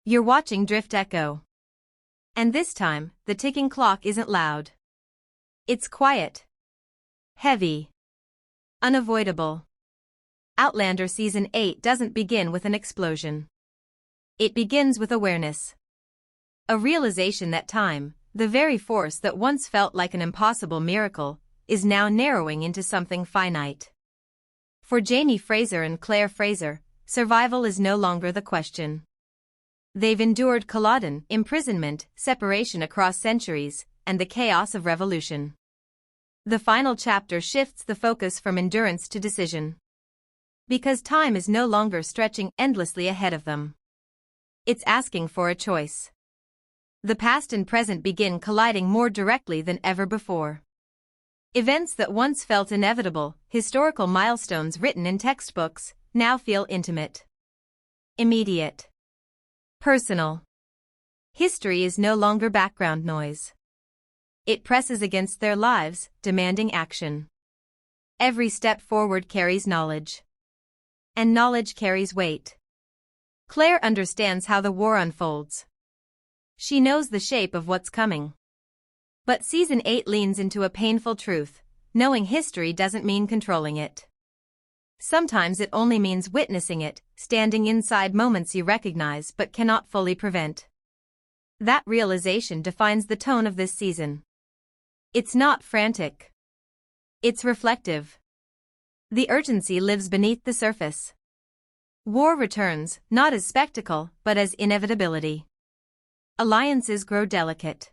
You're watching DriftEcho. And this time, the ticking clock isn't loud. It's quiet. Heavy. Unavoidable. Outlander Season 8 doesn't begin with an explosion. It begins with awareness. A realization that time, the very force that once felt like an impossible miracle, is now narrowing into something finite. For Jamie Fraser and Claire Fraser, survival is no longer the question. They've endured Culloden, imprisonment, separation across centuries, and the chaos of revolution. The final chapter shifts the focus from endurance to decision. Because time is no longer stretching endlessly ahead of them. It's asking for a choice. The past and present begin colliding more directly than ever before. Events that once felt inevitable, historical milestones written in textbooks, now feel intimate. Immediate. Personal. History is no longer background noise. It presses against their lives, demanding action. Every step forward carries knowledge. And knowledge carries weight. Claire understands how the war unfolds. She knows the shape of what's coming. But Season 8 leans into a painful truth: knowing history doesn't mean controlling it. Sometimes it only means witnessing it, standing inside moments you recognize but cannot fully prevent. That realization defines the tone of this season. It's not frantic. It's reflective. The urgency lives beneath the surface. War returns, not as spectacle, but as inevitability. Alliances grow delicate.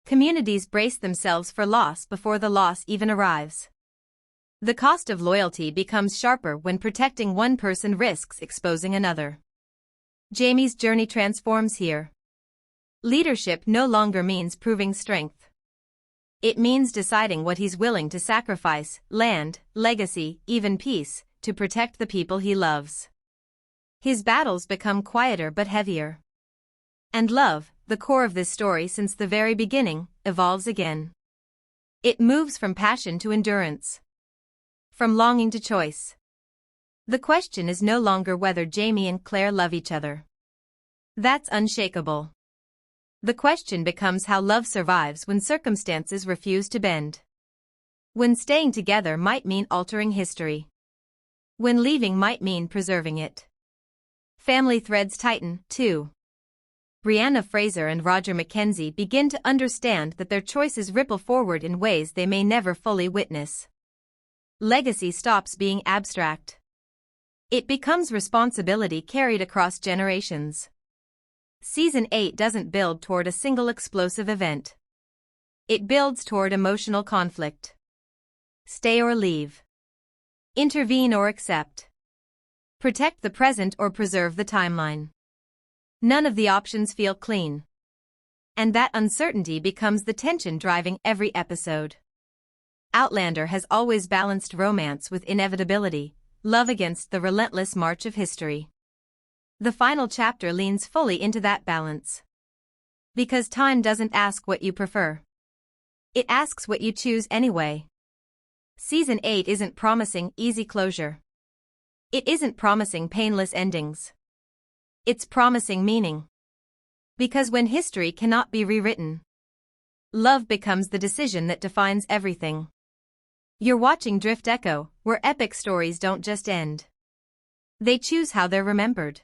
Communities brace themselves for loss before the loss even arrives. The cost of loyalty becomes sharper when protecting one person risks exposing another. Jamie's journey transforms here. Leadership no longer means proving strength. It means deciding what he's willing to sacrifice: land, legacy, even peace, to protect the people he loves. His battles become quieter but heavier. And love, the core of this story since the very beginning, evolves again. It moves from passion to endurance. From longing to choice. The question is no longer whether Jamie and Claire love each other. That's unshakable. The question becomes how love survives when circumstances refuse to bend. When staying together might mean altering history. When leaving might mean preserving it. Family threads tighten, too. Brianna Fraser and Roger Mackenzie begin to understand that their choices ripple forward in ways they may never fully witness. Legacy stops being abstract. It becomes responsibility carried across generations. Season 8 doesn't build toward a single explosive event. It builds toward emotional conflict. Stay or leave. Intervene or accept. Protect the present or preserve the timeline. None of the options feel clean. And that uncertainty becomes the tension driving every episode. Outlander has always balanced romance with inevitability, love against the relentless march of history. The final chapter leans fully into that balance. Because time doesn't ask what you prefer. It asks what you choose anyway. Season 8 isn't promising easy closure. It isn't promising painless endings. It's promising meaning. Because when history cannot be rewritten, love becomes the decision that defines everything. You're watching DriftEcho, where epic stories don't just end. They choose how they're remembered.